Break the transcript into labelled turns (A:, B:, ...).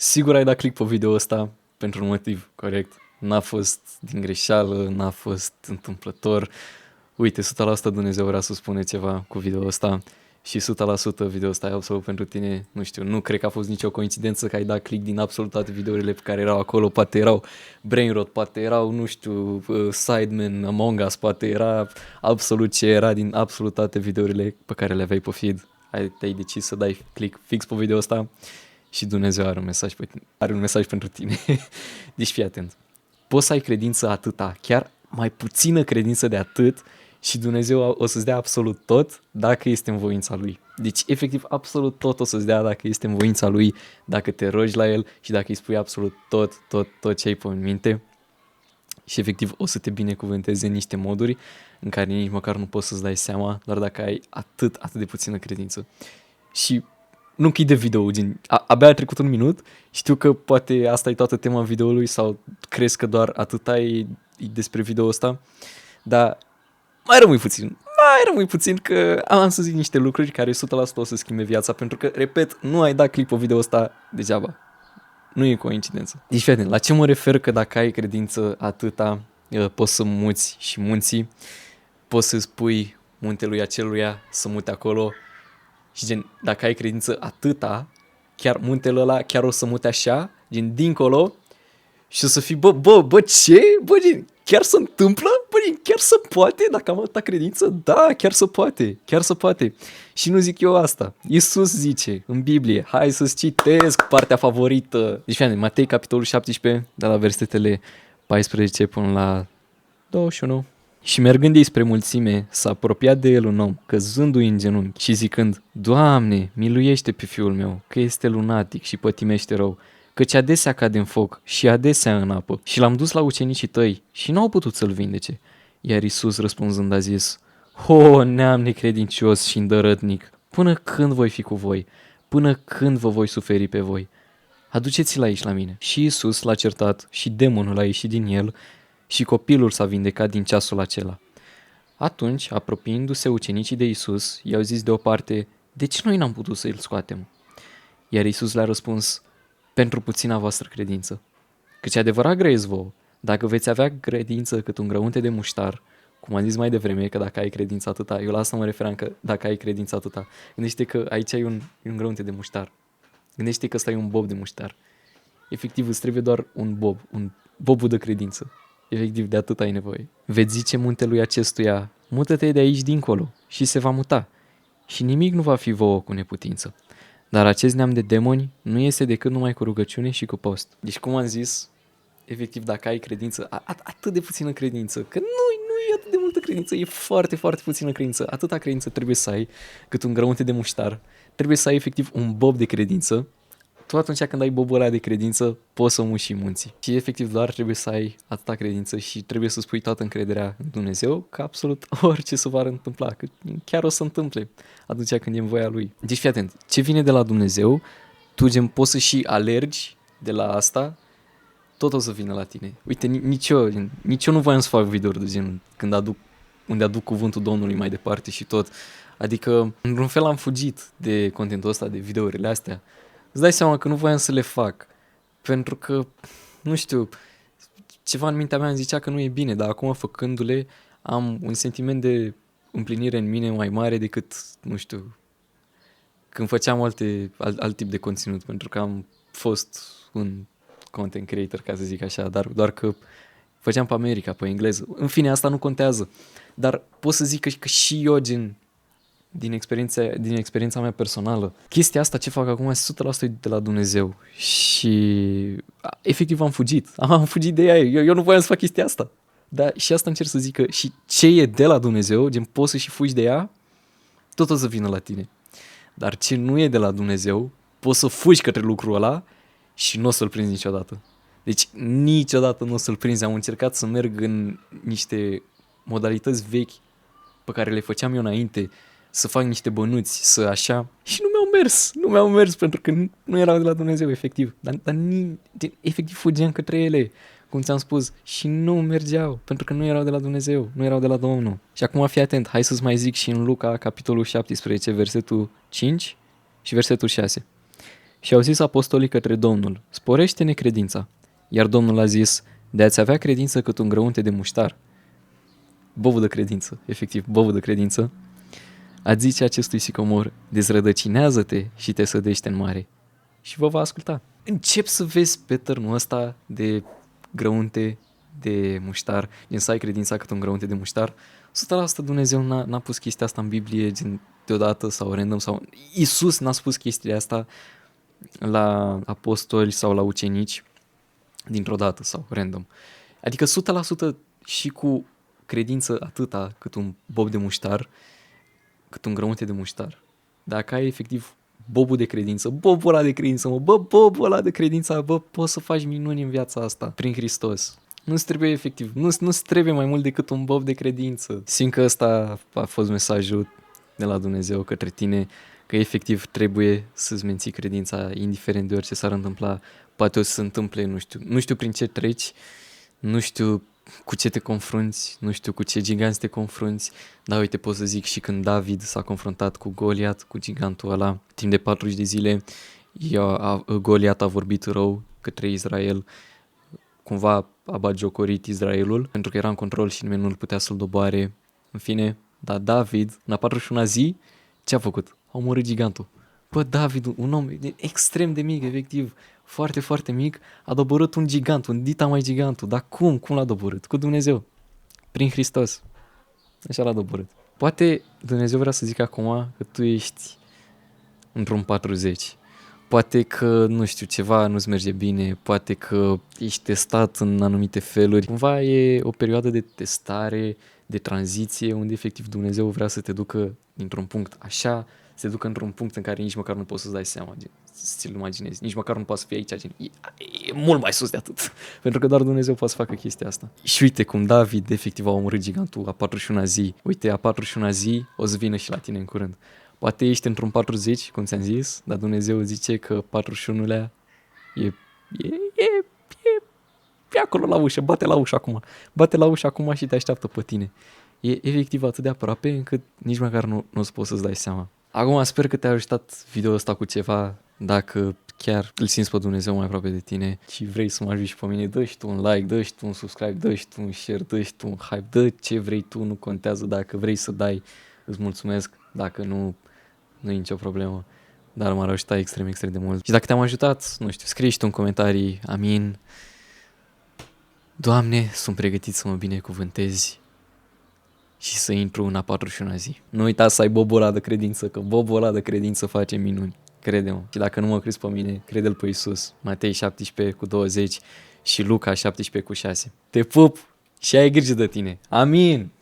A: Sigur ai dat click pe video ăsta pentru un motiv corect. N-a fost din greșeală, n-a fost întâmplător. Uite, 100% Dumnezeu vrea să spune ceva cu video ăsta și 100% video ăsta e absolut pentru tine. Nu știu, nu cred că a fost nicio coincidență că ai dat click din absolut toate videourile pe care erau acolo. Poate erau Brainrot, poate erau, nu știu, Sidemen, Among Us, poate era absolut ce era din absolut toate videourile pe care le aveai pe feed. Te-ai decis să dai click fix pe video ăsta și Dumnezeu are un mesaj pentru tine. Deci fii atent. Poți să ai credință atâta, chiar mai puțină credință de atât și Dumnezeu o să-ți dea absolut tot dacă este în voința Lui. Deci efectiv absolut tot o să-ți dea dacă este în voința Lui, dacă te rogi la El și dacă îi spui absolut tot ce ai pe minte. Și efectiv o să te binecuvânteze în niște moduri în care nici măcar nu poți să-ți dai seama, doar dacă ai atât de puțină credință. Și nu închide video, gen, abia a trecut un minut, știu că poate asta e toată tema videoului sau crezi că doar atâta e despre video ăsta, dar mai rămâi puțin că am să zic niște lucruri care 100% o să schimbe viața, pentru că, repet, nu ai dat click pe video ăsta degeaba. Nu e coincidență. Deci, fii atent, la ce mă refer că dacă ai credință atâta, poți să muți și munții, poți să spui muntelui aceluia să mute acolo și gen, dacă ai credință atâta, chiar muntele ăla chiar o să mute așa, gen, dincolo și o să fii, ce? Bă, gen, chiar se întâmplă? Bă, gen, chiar se poate? Dacă am atâta credință? Da, chiar se poate. Și nu zic eu asta. Iisus zice în Biblie, hai să-ți citesc partea favorită. Deci, fii Matei, capitolul 17, de la versetele 14 până la 21. Și mergând ei spre mulțime, s-a apropiat de el un om, căzându-i în genunchi și zicând, Doamne, miluiește pe fiul meu, că este lunatic și pătimește rău, căci adesea cade în foc și adesea în apă. Și l-am dus la ucenicii tăi și n-au putut să-l vindece. Iar Iisus răspunzând a zis, O, neam necredincios și îndărătnic, până când voi fi cu voi? Până când vă voi suferi pe voi? Aduceți-l aici la mine. Și Iisus l-a certat și demonul a ieșit din el și copilul s-a vindecat din ceasul acela. Atunci, apropiindu-se ucenicii de Iisus, i-au zis deoparte, de ce noi n-am putut să îl scoatem? Iar Iisus le-a răspuns, pentru puțina voastră credință. Căci adevărat grăiesc vouă, dacă veți avea credință cât un grăunte de muștar, cum am zis mai devreme, că dacă ai credință atâta, eu la asta mă referam că dacă ai credință atâta, gândește că aici ai un grăunte de muștar. Gândește că ăsta e un bob de muștar. Efectiv, îți trebuie doar un bobul de credință. Efectiv, de atât ai nevoie. Veți zice muntelui acestuia, mută-te de aici dincolo și se va muta. Și nimic nu va fi vouă cu neputință. Dar acest neam de demoni nu este decât numai cu rugăciune și cu post. Deci, cum am zis, efectiv, dacă ai credință, atât de puțină credință, că nu e atât de multă credință, e foarte, foarte puțină credință. Atâta credință trebuie să ai, cât un grăunte de muștar. Trebuie să ai efectiv un bob de credință. Tu atunci când ai bobul ăla de credință, poți să muși și munții. Și efectiv doar trebuie să ai atâta credință și trebuie să spui toată încrederea în Dumnezeu că absolut orice se va întâmpla, că chiar o să întâmple atunci când e în voia Lui. Deci fii atent, ce vine de la Dumnezeu, tu gen poți să și alergi de la asta, tot o să vină la tine. Uite, nici eu nu voiam să fac videouri de gen unde aduc cuvântul Domnului mai departe și tot. Adică, într-un fel am fugit de contentul ăsta, de videourile astea. Îți dai seama că nu voiam să le fac, pentru că, nu știu, ceva în mintea mea îmi zicea că nu e bine, dar acum făcându-le am un sentiment de împlinire în mine mai mare decât, nu știu, când făceam alt tip de conținut, pentru că am fost un content creator, ca să zic așa, dar doar că făceam pe America, pe engleză. În fine, asta nu contează, dar pot să zic că și eu, gen, din experiența mea personală. Chestia asta ce fac acum 100% de la Dumnezeu și efectiv am fugit de ea, eu nu voiam să fac chestia asta. Dar și asta încerc să zic că și ce e de la Dumnezeu, gen poți să și fugi de ea, tot o să vină la tine. Dar ce nu e de la Dumnezeu, poți să fugi către lucrul ăla și nu o să-l prinzi niciodată. Deci niciodată nu o să-l prinzi. Am încercat să merg în niște modalități vechi pe care le făceam eu înainte, să fac niște bănuți, să așa, și nu mi-au mers pentru că nu erau de la Dumnezeu, efectiv. Dar efectiv fugeam către ele, cum ți-am spus, și nu mergeau, pentru că nu erau de la Dumnezeu, nu erau de la Domnul. Și acum fii atent, hai să-ți mai zic și în Luca, capitolul 17, versetul 5 și versetul 6. Și au zis apostolii către Domnul, sporește-ne credința. Iar Domnul a zis, de a-ți avea credință cât un grăunte de muștar. Bobul de credință, efectiv, bobul de credință. A zice acestui sicomor, dezrădăcinează-te și te sădește în mare. Și vă va asculta. Încep să vezi pe tărnul ăsta de grăunte de muștar, din să ai credința cât un grăunte de muștar. 100% Dumnezeu n-a pus chestia asta în Biblie deodată sau random sau Iisus n-a spus chestia asta la apostoli sau la ucenici dintr-o dată sau random. Adică 100% și cu credință atâta cât un bob de muștar, cât un grăunte de muștar. Dacă ai efectiv bobul de credință, bobul ăla de credință, bobul ăla de credință, poți să faci minuni în viața asta, prin Hristos. Nu-ți trebuie efectiv, nu-ți trebuie mai mult decât un bob de credință. Simt că ăsta a fost mesajul de la Dumnezeu către tine, că efectiv trebuie să-ți menții credința, indiferent de orice s-ar întâmpla. Poate o să se întâmple, nu știu prin ce treci, nu știu cu ce te confrunți, nu știu cu ce giganți te confrunți, dar uite, pot să zic și când David s-a confruntat cu Goliat, cu gigantul ăla, timp de 40 de zile, Goliat a vorbit rău către Israel, cumva a batjocorit Israelul, pentru că era în control și nimeni nu-l putea să-l doboare, în fine, dar David, în a 41-a zi, ce a făcut? A omorât gigantul. Bă, David, un om extrem de mic, efectiv, foarte, foarte mic, a doborât un gigant, un dita mai gigantul. Dar cum? Cum l-a doborât? Cu Dumnezeu. Prin Hristos. Așa l-a doborât. Poate Dumnezeu vrea să zică acum că tu ești într-un 40. Poate că, nu știu, ceva nu-ți merge bine, poate că ești testat în anumite feluri. Cumva e o perioadă de testare, de tranziție, unde efectiv Dumnezeu vrea să te ducă dintr-un punct așa, să te ducă într-un punct în care nici măcar nu poți să-ți dai seama, ți-l imaginezi, nici măcar nu poți să fii aici, e mult mai sus de atât, pentru că doar Dumnezeu poate să facă chestia asta. Și uite cum David efectiv a omorât gigantul a 41-a zi, uite, a 41-a zi o să vină și la tine în curând. Poate ești într-un 40, cum ți-am zis, dar Dumnezeu zice că 41-lea e acolo la ușă, bate la ușă acum. Bate la ușă acum și te așteaptă pe tine. E efectiv atât de aproape încât nici măcar nu poți să-ți dai seama. Acum sper că te-a ajutat video ăsta cu ceva. Dacă chiar îl simți pe Dumnezeu mai aproape de tine și vrei să mă ajungi și pe mine, dă-și tu un like, dă-și tu un subscribe, dă-și tu un share, dă-și tu un hype, dă ce vrei tu, nu contează. Dacă vrei să dai, îți mulțumesc. Dacă nu e nicio problemă. Dar m-ar ajuta extrem, extrem de mult. Și dacă te-am ajutat, nu știu, scrie și tu în comentarii, amin. Doamne, sunt pregătit să mă binecuvântezi și să intru în a 41-a zi. Nu uita să ai bobul ăla de credință, că bobul ăla de credință face minuni. Crede-mă. Și dacă nu mă crezi pe mine, crede-l pe Iisus. Matei 17:20 și Luca 17:6. Te pup și ai grijă de tine. Amin!